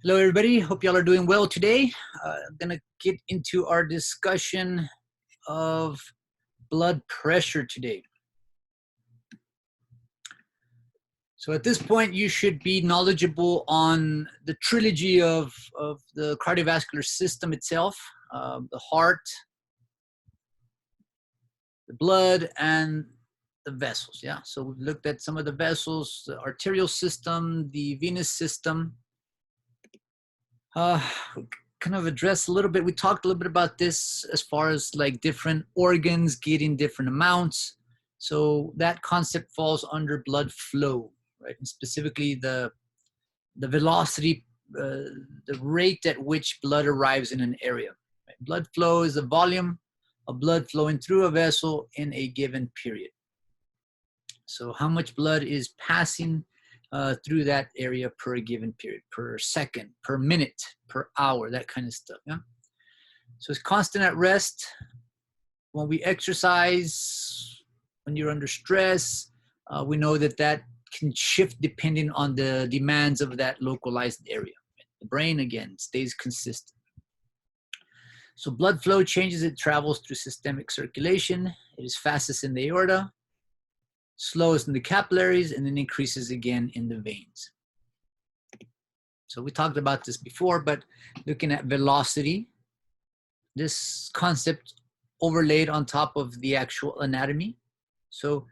Hello, everybody. Hope y'all are doing well today. I'm going to get into our discussion of blood pressure today. So at this point, you should be knowledgeable on the trilogy of the cardiovascular system itself, the heart, the blood, and the vessels. Yeah. So we've looked at some of the vessels, the arterial system, the venous system. Kind of address a little bit. We talked a little bit about this as far as like different organs getting different amounts. So that concept falls under blood flow, right? And specifically the velocity, the rate at which blood arrives in an area. Right? Blood flow is the volume of blood flowing through a vessel in a given period. So how much blood is passing through that area per given period, per second, per minute, per hour, that kind of stuff. Yeah. So it's constant at rest. When we exercise, when you're under stress, we know that that can shift depending on the demands of that localized area. The brain, again, stays consistent. So blood flow changes. It travels through systemic circulation. It is fastest in the aorta, slowest in the capillaries, and then increases again in the veins. So we talked about this before, but looking at velocity, this concept overlaid on top of the actual anatomy. So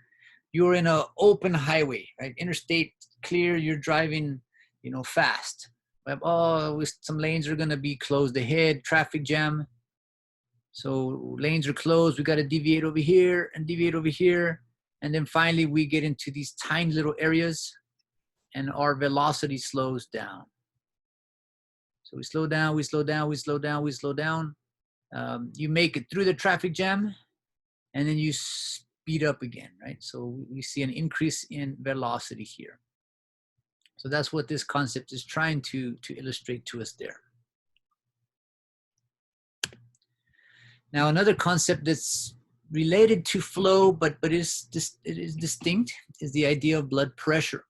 you're in an open highway, right? Interstate clear, you're driving, fast. Oh, some lanes are gonna be closed ahead, traffic jam. So lanes are closed, we gotta deviate over here and deviate over here. And then finally we get into these tiny little areas and our velocity slows down. So we slow down, we slow down, we slow down, we slow down. You make it through the traffic jam and then you speed up again, right? So we see an increase in velocity here. So that's what this concept is trying to illustrate to us there. Now another concept that's related to flow, but it is distinct, is the idea of blood pressure.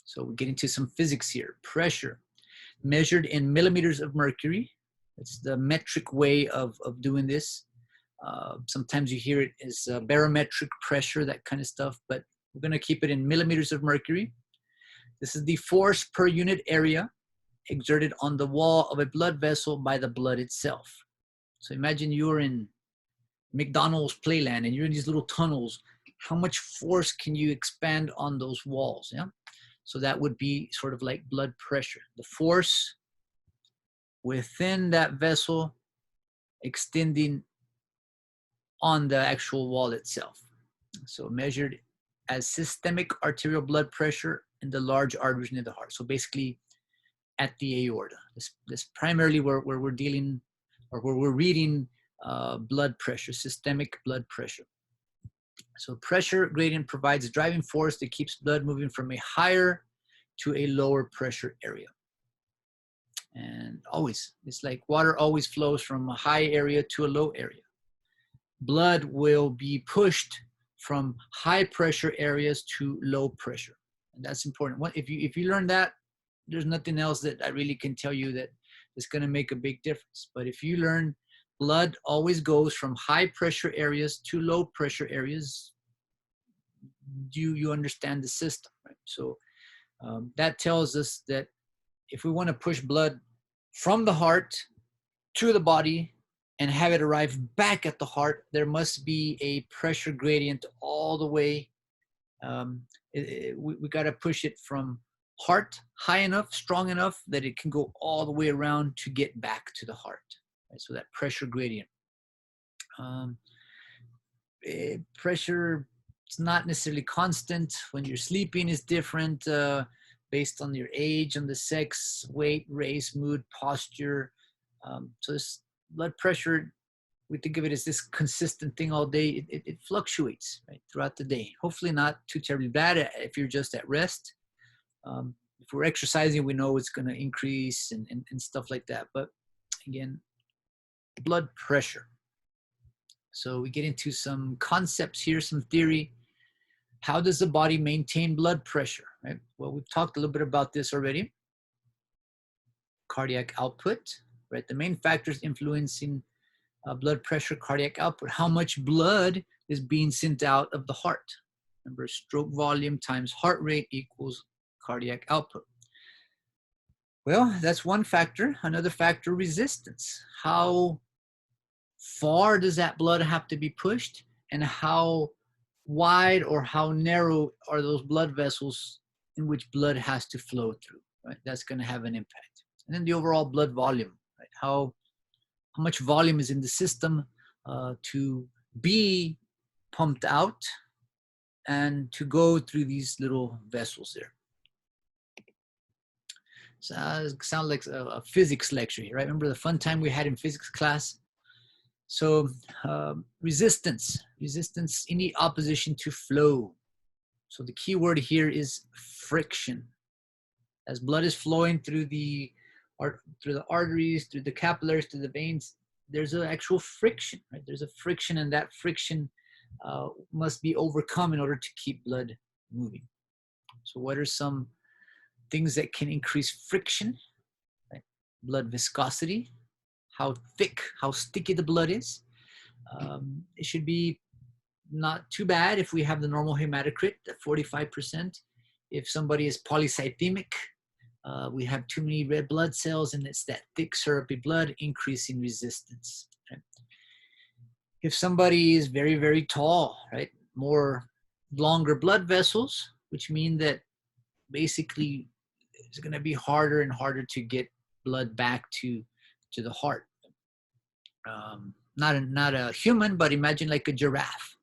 So we get into some physics here. Pressure, measured in millimeters of mercury. It's the metric way of doing this. Sometimes you hear it as barometric pressure, that kind of stuff, but we're gonna keep it in millimeters of mercury. This is the force per unit area exerted on the wall of a blood vessel by the blood itself. So imagine you're in McDonald's Playland and you're in these little tunnels. How much force can you expand on those walls? Yeah. So that would be sort of like blood pressure. The force within that vessel extending on the actual wall itself. So measured as systemic arterial blood pressure in the large arteries near the heart. So basically at the aorta. This primarily where we're dealing or where we're reading blood pressure, systemic blood pressure. So pressure gradient provides driving force that keeps blood moving from a higher to a lower pressure area. And always, it's like water always flows from a high area to a low area. Blood will be pushed from high pressure areas to low pressure. And that's important. If you learn that, there's nothing else that I really can tell you that is going to make a big difference. But if you learn blood always goes from high pressure areas to low pressure areas, you understand the system, right? So that tells us that if we want to push blood from the heart to the body and have it arrive back at the heart, there must be a pressure gradient all the way. We got to push it from heart high enough, strong enough that it can go all the way around to get back to the heart. Right? So that pressure gradient. Pressure is not necessarily constant. When you're sleeping is different based on your age, on the sex, weight, race, mood, posture. So this blood pressure, we think of it as this consistent thing all day. It fluctuates, right, throughout the day. Hopefully not too terribly bad if you're just at rest. If we're exercising, we know it's going to increase and stuff like that. But again, blood pressure. So we get into some concepts here, some theory. How does the body maintain blood pressure, right? Well, we've talked a little bit about this already. cardiac output, right? The main factors influencing blood pressure, cardiac output, how much blood is being sent out of the heart. Remember, stroke volume times heart rate equals cardiac output. Well, that's one factor. Another factor, resistance. How far does that blood have to be pushed, and how wide or how narrow are those blood vessels in which blood has to flow through, right? That's going to have an impact. And then the overall blood volume, right? How much volume is in the system to be pumped out and to go through these little vessels there. So it sounds like a physics lecture here, right? Remember the fun time we had in physics class? So resistance in the opposition to flow. So the key word here is friction. As blood is flowing through the arteries, through the capillaries, through the veins, there's an actual friction, right? There's a friction, and that friction must be overcome in order to keep blood moving. So what are some things that can increase friction? Right? Blood viscosity, how thick, how sticky the blood is. It should be not too bad if we have the normal hematocrit at 45%. If somebody is polycythemic, we have too many red blood cells, and it's that thick syrupy blood increasing resistance. Right? If somebody is very, very tall, right, more longer blood vessels, which mean that basically it's going to be harder and harder to get blood back to the heart. Not a human, but imagine like a giraffe,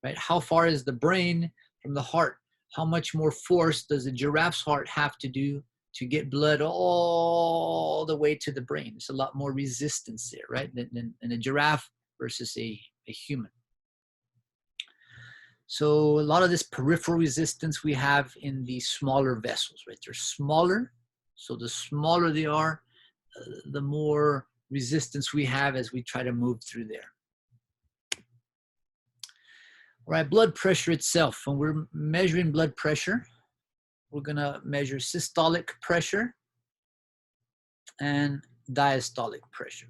right? How far is the brain from the heart? How much more force does a giraffe's heart have to do to get blood all the way to the brain? There's a lot more resistance there, right, than a giraffe versus a human. So a lot of this peripheral resistance we have in the smaller vessels, right? They're smaller, so the smaller they are, the more resistance we have as we try to move through there. All right, blood pressure itself. When we're measuring blood pressure, we're gonna measure systolic pressure and diastolic pressure.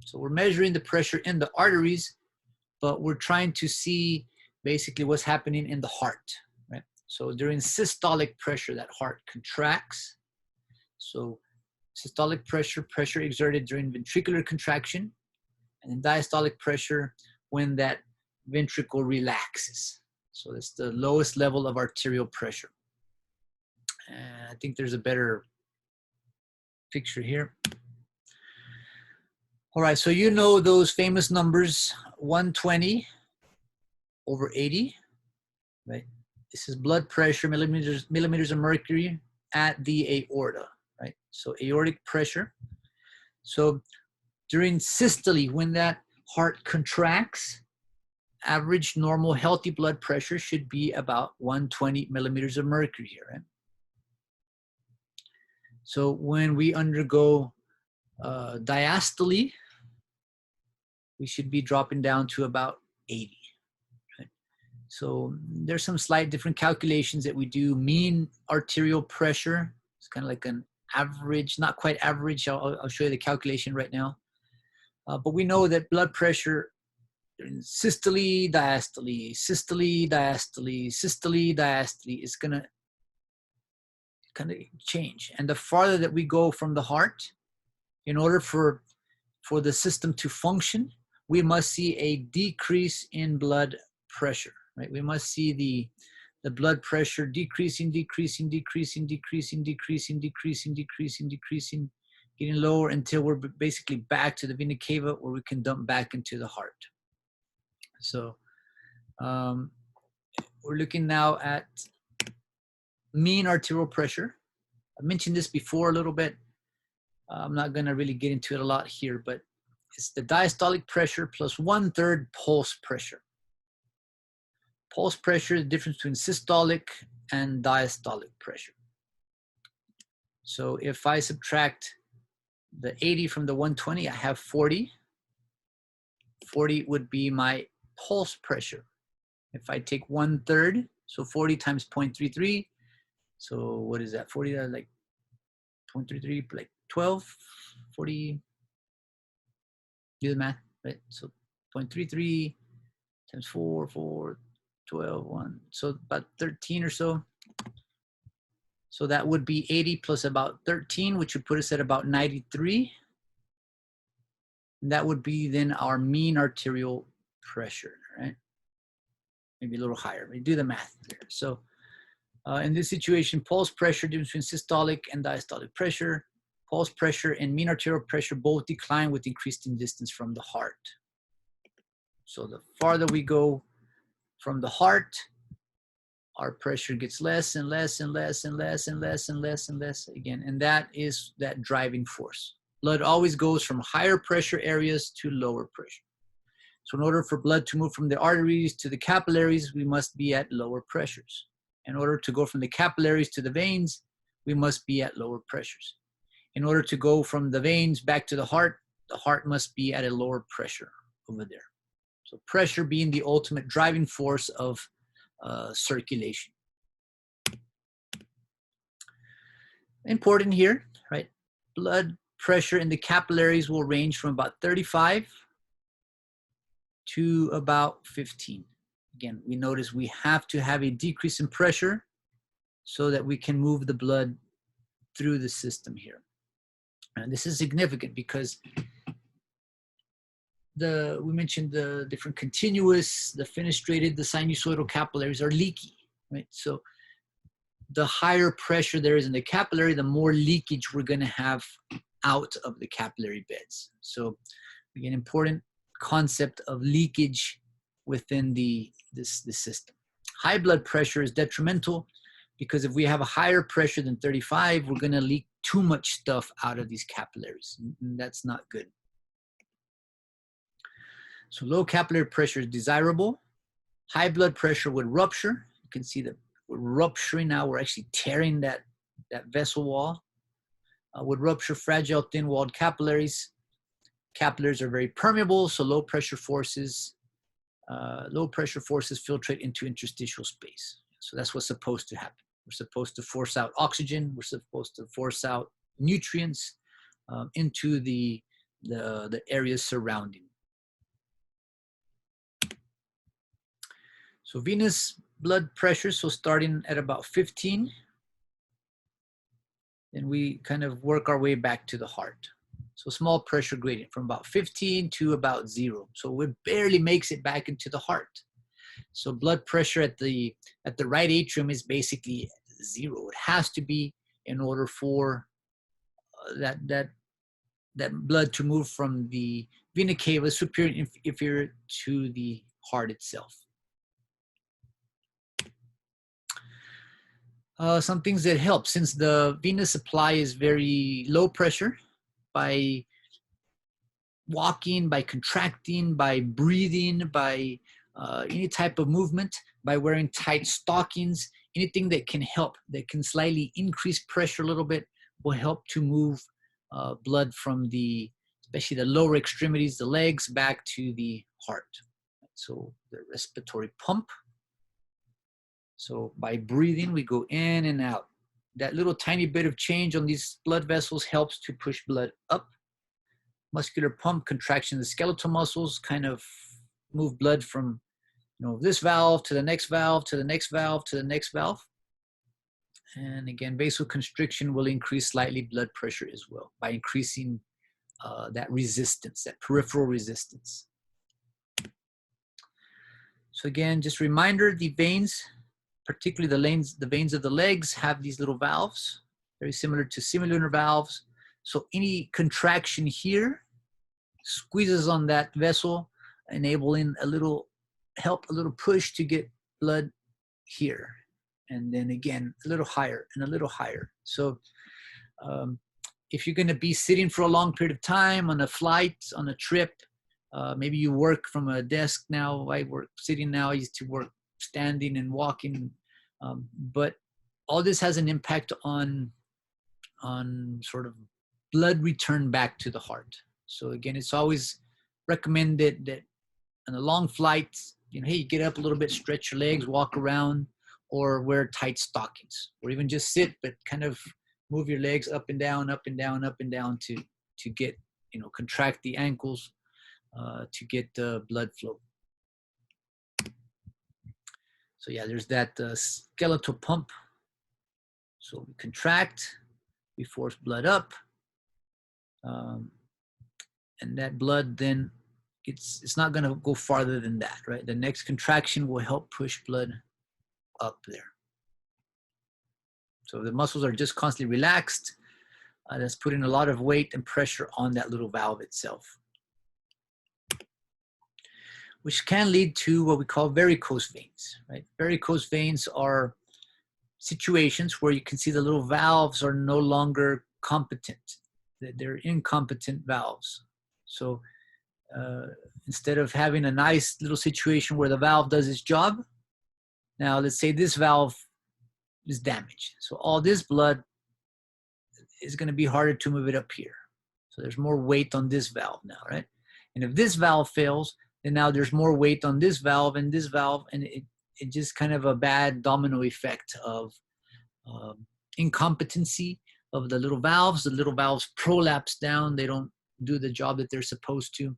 So we're measuring the pressure in the arteries, but we're trying to see basically what's happening in the heart, right? So during systolic pressure, that heart contracts. So systolic pressure, pressure exerted during ventricular contraction, and then diastolic pressure when that ventricle relaxes. So it's the lowest level of arterial pressure. And I think there's a better picture here. All right, so you know those famous numbers, 120 over 80, right? This is blood pressure, millimeters of mercury at the aorta, right? So aortic pressure. So during systole, when that heart contracts, average normal healthy blood pressure should be about 120 millimeters of mercury here, right? So when we undergo diastole, we should be dropping down to about 80. Right? So there's some slight different calculations that we do. Mean arterial pressure, it's kind of like an average, not quite average. I'll show you the calculation right now. But we know that blood pressure in systole, diastole, systole, diastole, systole, diastole is going to kind of change. And the farther that we go from the heart, in order for the system to function, we must see a decrease in blood pressure, right? We must see the blood pressure decreasing, decreasing, decreasing, decreasing, decreasing, decreasing, decreasing, decreasing, getting lower until we're basically back to the vena cava where we can dump back into the heart. So we're looking now at mean arterial pressure. I mentioned this before a little bit. I'm not going to really get into it a lot here, but it's the diastolic pressure plus 1/3 pulse pressure. Pulse pressure, the difference between systolic and diastolic pressure. So if I subtract the 80 from the 120, I have 40. 40 would be my pulse pressure. If I take 1/3, so 40 times 0.33, so what is that? 40, like 0.33, like 12, 40, do the math, right? So 0.33 times 4, 12, 1. So about 13 or so. So that would be 80 plus about 13, which would put us at about 93. And that would be then our mean arterial pressure, right? Maybe a little higher. We do the math there. So in this situation, pulse pressure difference between systolic and diastolic pressure. Pulse pressure and mean arterial pressure both decline with increasing distance from the heart. So the farther we go from the heart, our pressure gets less and less and less and less and less and less and less again. And that is that driving force. Blood always goes from higher pressure areas to lower pressure. So in order for blood to move from the arteries to the capillaries, we must be at lower pressures. In order to go from the capillaries to the veins, we must be at lower pressures. In order to go from the veins back to the heart must be at a lower pressure over there. So pressure being the ultimate driving force of circulation. Important here, right? Blood pressure in the capillaries will range from about 35 to about 15. Again, we notice we have to have a decrease in pressure so that we can move the blood through the system here. And this is significant because we mentioned the different continuous, the fenestrated, the sinusoidal capillaries are leaky, right? So the higher pressure there is in the capillary, the more leakage we're going to have out of the capillary beds. So again, important concept of leakage within the system. High blood pressure is detrimental because if we have a higher pressure than 35, we're going to leak too much stuff out of these capillaries, and that's not good. So low capillary pressure is desirable. High blood pressure would rupture. You can see that we're rupturing now. We're actually tearing that vessel wall. Would rupture fragile, thin-walled capillaries. Capillaries are very permeable, so low pressure forces filtrate into interstitial space. So that's what's supposed to happen. We're supposed to force out oxygen. We're supposed to force out nutrients into the areas surrounding. So venous blood pressure, so starting at about 15, then we kind of work our way back to the heart. So small pressure gradient from about 15 to about 0. So it barely makes it back into the heart. So blood pressure at the right atrium is basically 0. It has to be in order for that blood to move from the vena cava superior and inferior to the heart itself. Some things that help, since the venous supply is very low pressure, by walking, by contracting, by breathing, by any type of movement, by wearing tight stockings, anything that can help, that can slightly increase pressure a little bit, will help to move blood from especially the lower extremities, the legs, back to the heart. So the respiratory pump. So by breathing, we go in and out. That little tiny bit of change on these blood vessels helps to push blood up. Muscular pump, contraction of the skeletal muscles, kind of move blood from this valve to the next valve, to the next valve, to the next valve. And again, vasoconstriction will increase slightly blood pressure as well by increasing that resistance, that peripheral resistance. So again, just a reminder, the veins, particularly the veins of the legs, have these little valves, very similar to semilunar valves. So any contraction here squeezes on that vessel, enabling a little push to get blood here. And then again, a little higher and a little higher. So if you're going to be sitting for a long period of time on a flight, on a trip, maybe you work from a desk now. I work sitting now. I used to work standing and walking. But all this has an impact on sort of blood return back to the heart. So again, it's always recommended that on a long flight, hey, you get up a little bit, stretch your legs, walk around, or wear tight stockings, or even just sit, but kind of Move your legs up and down, up and down, up and down to get, contract the ankles to get blood flow. So yeah, there's that skeletal pump. So we contract, we force blood up, and that blood then it's not going to go farther than that, right? The next contraction will help push blood up there. So the muscles are just constantly relaxed. That's putting a lot of weight and pressure on that little valve itself, which can lead to what we call varicose veins, right? Varicose veins are situations where you can see the little valves are no longer competent. They're incompetent valves. So instead of having a nice little situation where the valve does its job, now let's say this valve is damaged. So all this blood is going to be harder to move it up here. So there's more weight on this valve now, right? And if this valve fails, then now there's more weight on this valve, and it just kind of a bad domino effect of incompetency of the little valves. The little valves prolapse down. They don't do the job that they're supposed to.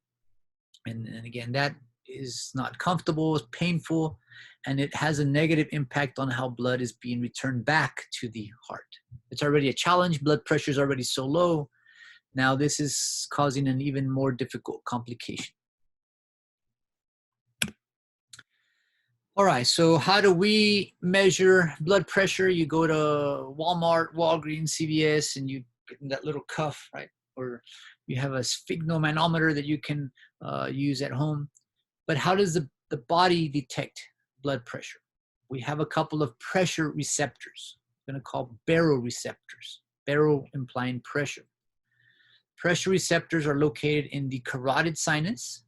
And again, that is not comfortable, it's painful, and it has a negative impact on how blood is being returned back to the heart. It's already a challenge. Blood pressure is already so low. Now this is causing an even more difficult complication. All right, so how do we measure blood pressure? You go to Walmart, Walgreens, CVS, and you get that little cuff, right? Or you have a sphygmomanometer that you can use at home. But how does the body detect blood pressure? We have a couple of pressure receptors. I'm going to call baroreceptors. Baro implying pressure. Pressure receptors are located in the carotid sinus.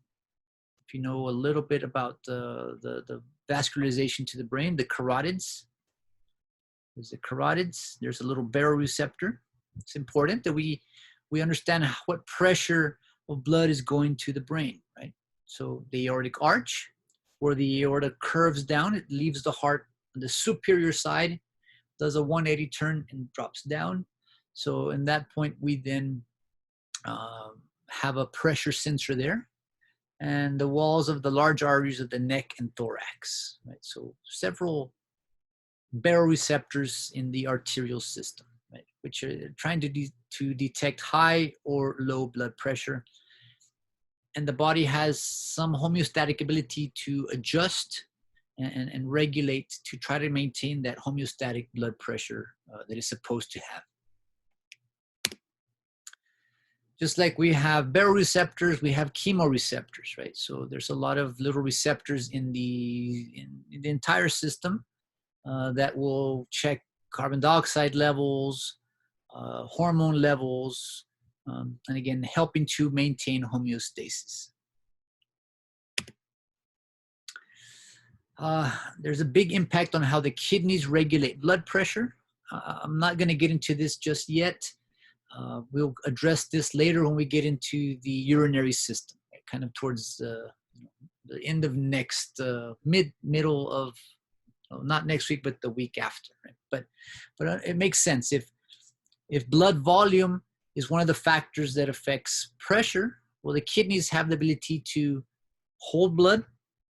If you know a little bit about the vascularization to the brain, the carotids. There's the carotids. There's a little baroreceptor. It's important that we understand what pressure of blood is going to the brain, right? So the aortic arch, where the aorta curves down, it leaves the heart on the superior side, does a 180 turn and drops down. So in that point, we then have a pressure sensor there, and the walls of the large arteries of the neck and thorax, right? So several baroreceptors in the arterial system, right? Which are trying to detect high or low blood pressure. And the body has some homeostatic ability to adjust and regulate to try to maintain that homeostatic blood pressure that it's supposed to have. Just like we have baroreceptors, we have chemoreceptors, right? So there's a lot of little receptors in the entire system that will check carbon dioxide levels, hormone levels, and again, helping to maintain homeostasis. There's a big impact on how the kidneys regulate blood pressure. I'm not going to get into this just yet. We'll address this later when we get into the urinary system, right? Kind of towards the end of next, middle of, not next week, but the week after. Right? But it makes sense. If blood volume is one of the factors that affects pressure, well, the kidneys have the ability to hold blood,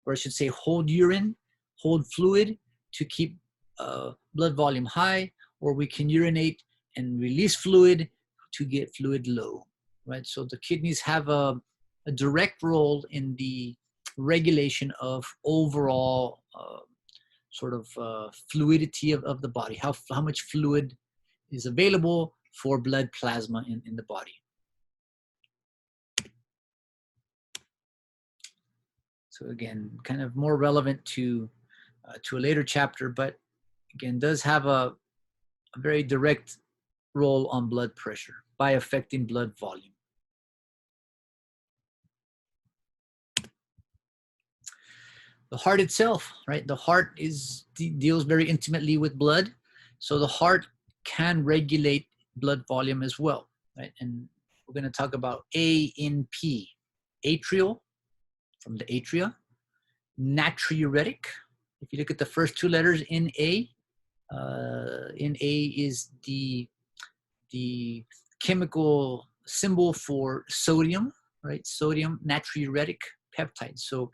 or I should say hold urine, hold fluid to keep blood volume high, or we can urinate and release fluid to get fluid low, right? So the kidneys have a direct role in the regulation of overall sort of fluidity of the body, how much fluid is available for blood plasma in the body. So again, kind of more relevant to a later chapter, but again, does have a very direct role on blood pressure by affecting blood volume. The heart itself, right? The heart deals very intimately with blood. So the heart can regulate blood volume as well, right? And we're going to talk about A in P, atrial, from the atria, natriuretic. If you look at the first two letters in A is the the chemical symbol for sodium, right? Sodium natriuretic peptide. So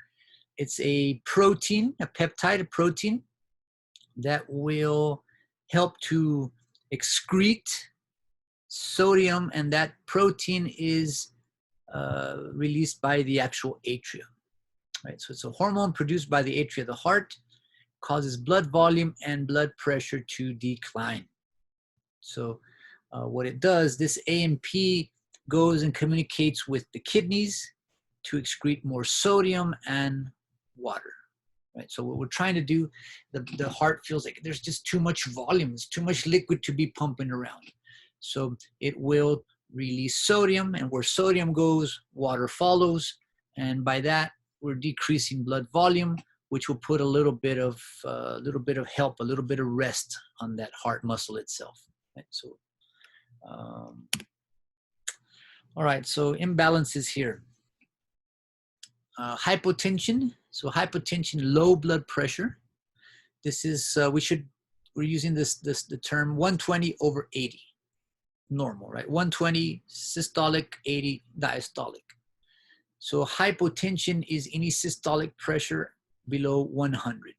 it's a protein, a peptide, a protein that will help to excrete sodium, and that protein is released by the actual atria, right? So it's a hormone produced by the atria of the heart, causes blood volume and blood pressure to decline. So what it does, this AMP goes and communicates with the kidneys to excrete more sodium and water, right? So what we're trying to do, the heart feels like there's just too much volume, there's too much liquid to be pumping around. So it will release sodium, and where sodium goes, water follows. And by that, we're decreasing blood volume, which will put a little bit of help, a little bit of rest on that heart muscle itself. Right? So, all right, so imbalances here. Hypotension, so hypotension, low blood pressure. This is, we're using the term 120 over 80, normal, right? 120 systolic, 80 diastolic. So hypotension is any systolic pressure below 100.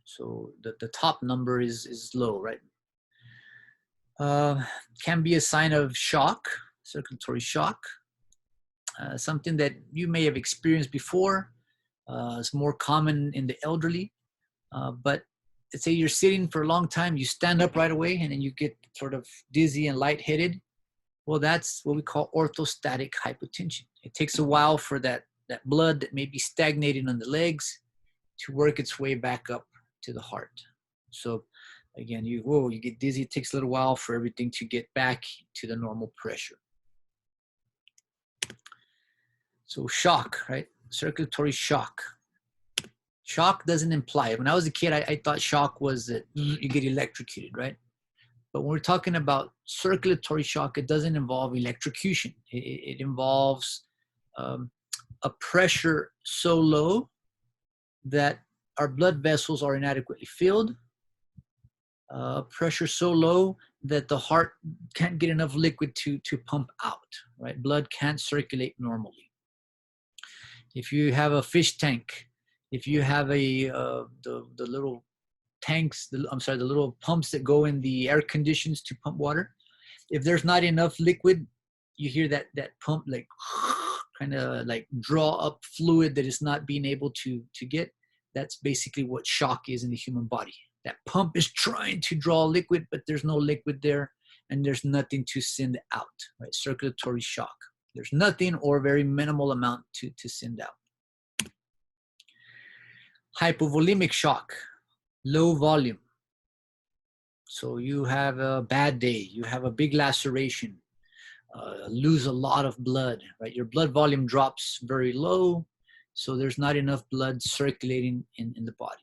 So the top number is low, right? Can be a sign of shock, circulatory shock, something that you may have experienced before. It's more common in the elderly, but let's say you're sitting for a long time, you stand up right away, and then you get sort of dizzy and lightheaded. Well, that's what we call orthostatic hypotension. It takes a while for that blood that may be stagnating on the legs to work its way back up to the heart. So again, you get dizzy. It takes a little while for everything to get back to the normal pressure. So shock, right? Circulatory shock. Shock doesn't imply, when I was a kid, I thought shock was that you get electrocuted, right? But when we're talking about circulatory shock, it doesn't involve electrocution. It involves a pressure so low that our blood vessels are inadequately filled, pressure so low that the heart can't get enough liquid to pump out, right? Blood can't circulate normally. If you have a fish tank, if you have the little tanks, the little pumps that go in the air conditions to pump water, if there's not enough liquid, you hear that pump like kind of like draw up fluid that is not being able to get. That's basically what shock is in the human body. That pump is trying to draw liquid, but there's no liquid there, and there's nothing to send out, right? Circulatory shock. There's nothing or very minimal amount to send out. Hypovolemic shock, low volume. So you have a bad day, you have a big laceration, lose a lot of blood, right? Your blood volume drops very low, so there's not enough blood circulating in the body.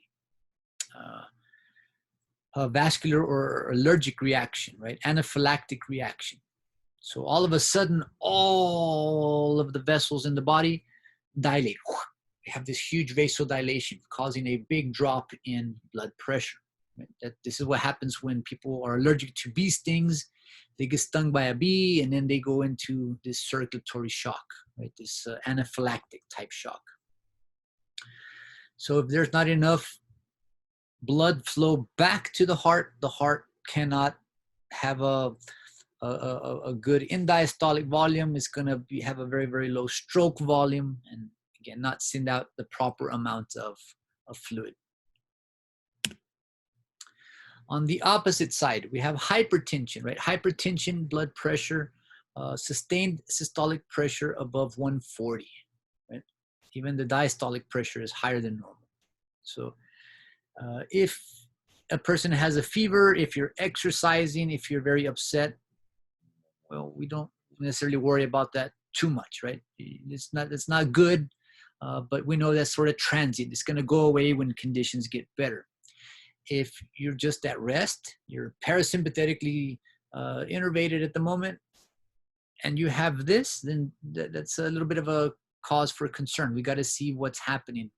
A vascular or allergic reaction, right? Anaphylactic reaction. So all of a sudden, all of the vessels in the body dilate. We have this huge vasodilation causing a big drop in blood pressure. Right? This is what happens when people are allergic to bee stings. They get stung by a bee, and then they go into this circulatory shock, right? This anaphylactic type shock. So if there's not enough blood flow back to the heart cannot have a good in-diastolic volume. It's going to have a very, very low stroke volume, and again, not send out the proper amount of fluid. On the opposite side, we have hypertension, right? Hypertension, blood pressure, sustained systolic pressure above 140, right? Even the diastolic pressure is higher than normal. So if a person has a fever, if you're exercising, if you're very upset, well, we don't necessarily worry about that too much, right? It's not good, but we know that's sort of transient. It's going to go away when conditions get better. If you're just at rest, you're parasympathetically innervated at the moment, and you have this, then that's a little bit of a cause for concern. We got to see what's happening.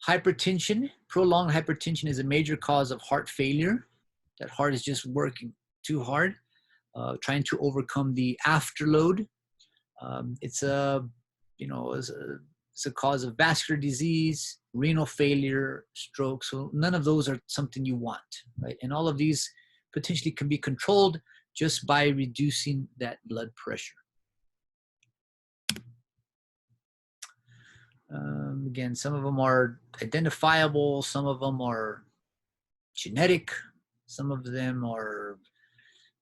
Hypertension, prolonged hypertension, is a major cause of heart failure. That heart is just working too hard, trying to overcome the afterload. It's a, it's a cause of vascular disease, renal failure, stroke. So none of those are something you want, right? And all of these potentially can be controlled just by reducing that blood pressure. Again, some of them are identifiable, some of them are genetic, some of them are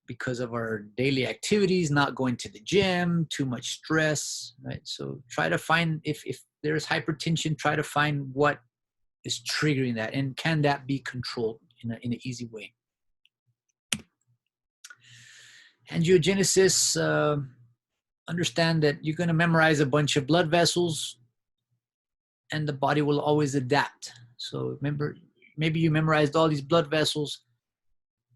because of our daily activities, not going to the gym, too much stress, right? So try to find, if there's hypertension, try to find what is triggering that, and can that be controlled in an easy way. Angiogenesis, understand that you're going to memorize a bunch of blood vessels and the body will always adapt. So remember, maybe you memorized all these blood vessels,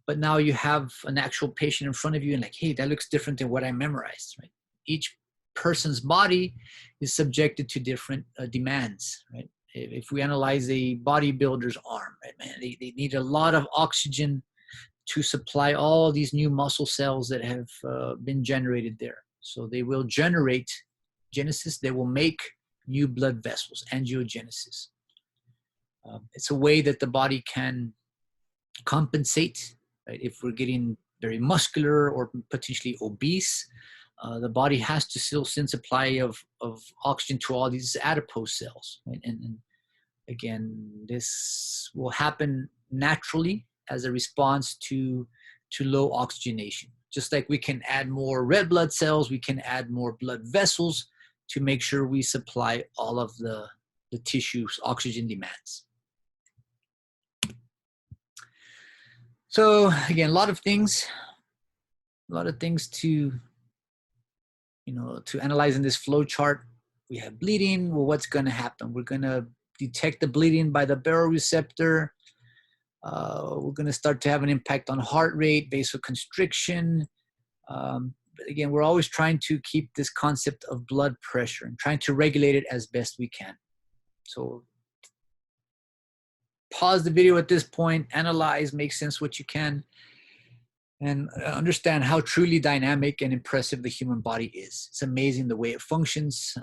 but now you have an actual patient in front of you and like, hey, that looks different than what I memorized, right? Each person's body is subjected to different demands, right? If we analyze a bodybuilder's arm, right, man, they need a lot of oxygen to supply all these new muscle cells that have been generated there. So they will generate genesis, they will make new blood vessels, angiogenesis. It's a way that the body can compensate, right? If we're getting very muscular or potentially obese, the body has to still send supply of oxygen to all these adipose cells, right? And again, this will happen naturally as a response to low oxygenation. Just like we can add more red blood cells, we can add more blood vessels to make sure we supply all of the tissue's oxygen demands. So again, a lot of things to, to analyze in this flow chart. We have bleeding. Well, what's going to happen? We're going to detect the bleeding by the baroreceptor. We're going to start to have an impact on heart rate, vasoconstriction. But again, we're always trying to keep this concept of blood pressure and trying to regulate it as best we can. So pause the video at this point, analyze, make sense what you can, and understand how truly dynamic and impressive the human body is. It's amazing the way it functions.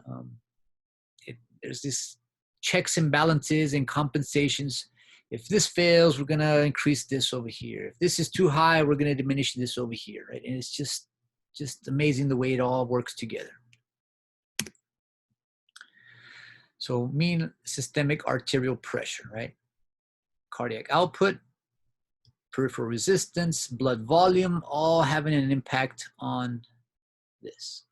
There's this checks and balances and compensations. If this fails, we're going to increase this over here. If this is too high, we're going to diminish this over here, right? And it's just amazing the way it all works together. So mean systemic arterial pressure, right? Cardiac output, peripheral resistance, blood volume, all having an impact on this.